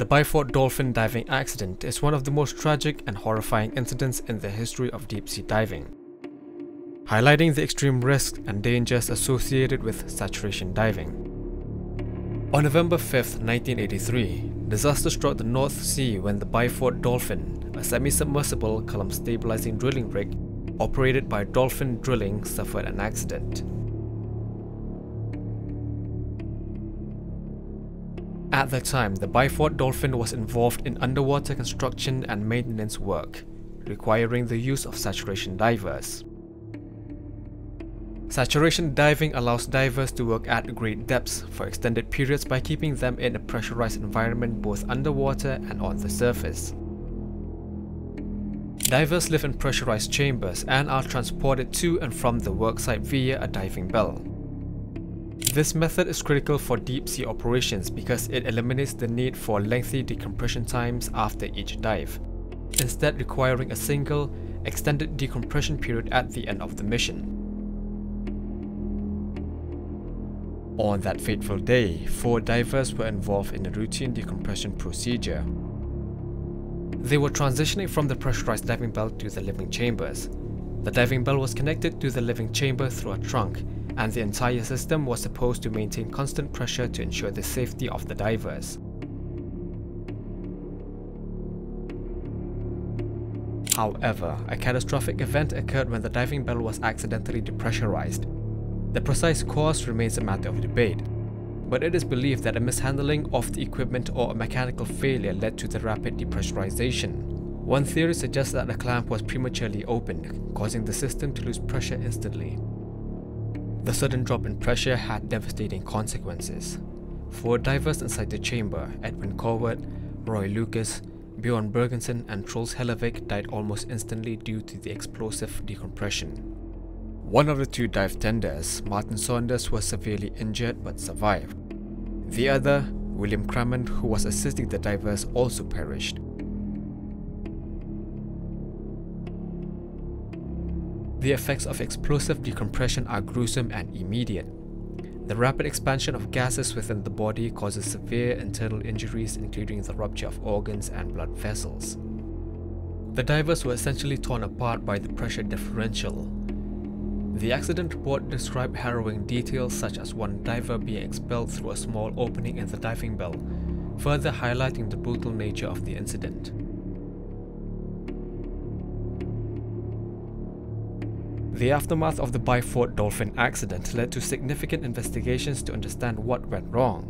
The Byford Dolphin diving accident is one of the most tragic and horrifying incidents in the history of deep-sea diving, highlighting the extreme risks and dangers associated with saturation diving. On November 5, 1983, disaster struck the North Sea when the Byford Dolphin, a semi-submersible column stabilizing drilling rig operated by Dolphin Drilling, suffered an accident. At the time, the Byford Dolphin was involved in underwater construction and maintenance work, requiring the use of saturation divers. Saturation diving allows divers to work at great depths for extended periods by keeping them in a pressurized environment both underwater and on the surface. Divers live in pressurized chambers and are transported to and from the worksite via a diving bell. This method is critical for deep-sea operations because it eliminates the need for lengthy decompression times after each dive, instead requiring a single, extended decompression period at the end of the mission. On that fateful day, 4 divers were involved in a routine decompression procedure. They were transitioning from the pressurized diving bell to the living chambers. The diving bell was connected to the living chamber through a trunk, and the entire system was supposed to maintain constant pressure to ensure the safety of the divers. However, a catastrophic event occurred when the diving bell was accidentally depressurized. The precise cause remains a matter of debate, but it is believed that a mishandling of the equipment or a mechanical failure led to the rapid depressurization. One theory suggests that the clamp was prematurely opened, causing the system to lose pressure instantly. The sudden drop in pressure had devastating consequences. 4 divers inside the chamber, Edwin Coward, Roy Lucas, Bjorn Bergensen and Truls Hellevik, died almost instantly due to the explosive decompression. One of the 2 dive tenders, Martin Saunders, was severely injured but survived. The other, William Crammond, who was assisting the divers, also perished. The effects of explosive decompression are gruesome and immediate. The rapid expansion of gases within the body causes severe internal injuries, including the rupture of organs and blood vessels. The divers were essentially torn apart by the pressure differential. The accident report described harrowing details such as one diver being expelled through a small opening in the diving bell, further highlighting the brutal nature of the incident. The aftermath of the Byford Dolphin accident led to significant investigations to understand what went wrong.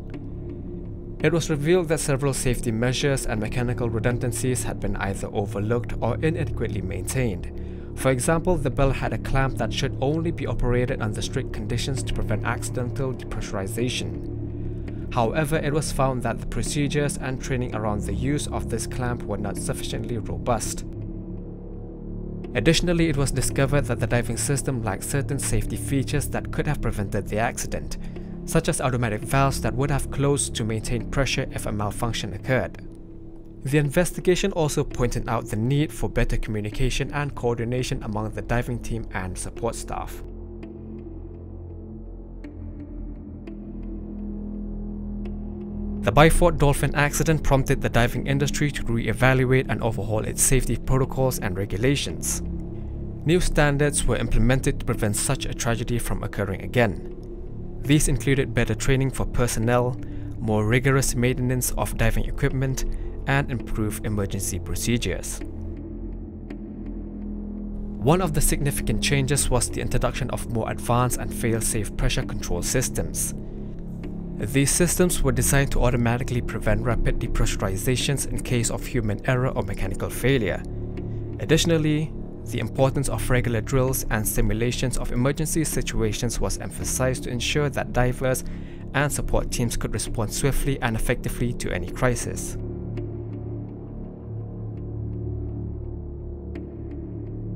It was revealed that several safety measures and mechanical redundancies had been either overlooked or inadequately maintained. For example, the bell had a clamp that should only be operated under strict conditions to prevent accidental depressurization. However, it was found that the procedures and training around the use of this clamp were not sufficiently robust. Additionally, it was discovered that the diving system lacked certain safety features that could have prevented the accident, such as automatic valves that would have closed to maintain pressure if a malfunction occurred. The investigation also pointed out the need for better communication and coordination among the diving team and support staff. The Byford Dolphin accident prompted the diving industry to re-evaluate and overhaul its safety protocols and regulations. New standards were implemented to prevent such a tragedy from occurring again. These included better training for personnel, more rigorous maintenance of diving equipment, and improved emergency procedures. One of the significant changes was the introduction of more advanced and fail-safe pressure control systems. These systems were designed to automatically prevent rapid depressurizations in case of human error or mechanical failure. Additionally, the importance of regular drills and simulations of emergency situations was emphasized to ensure that divers and support teams could respond swiftly and effectively to any crisis.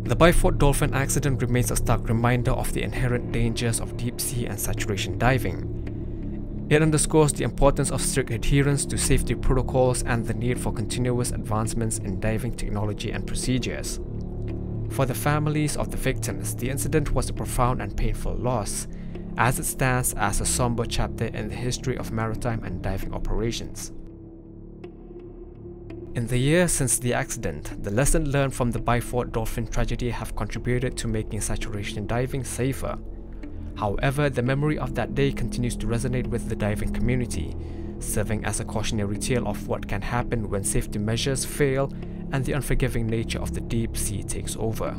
The Byford Dolphin accident remains a stark reminder of the inherent dangers of deep-sea and saturation diving. It underscores the importance of strict adherence to safety protocols and the need for continuous advancements in diving technology and procedures. For the families of the victims, the incident was a profound and painful loss, as it stands as a somber chapter in the history of maritime and diving operations. In the years since the accident, the lessons learned from the Byford Dolphin tragedy have contributed to making saturation diving safer. However, the memory of that day continues to resonate with the diving community, serving as a cautionary tale of what can happen when safety measures fail and the unforgiving nature of the deep sea takes over.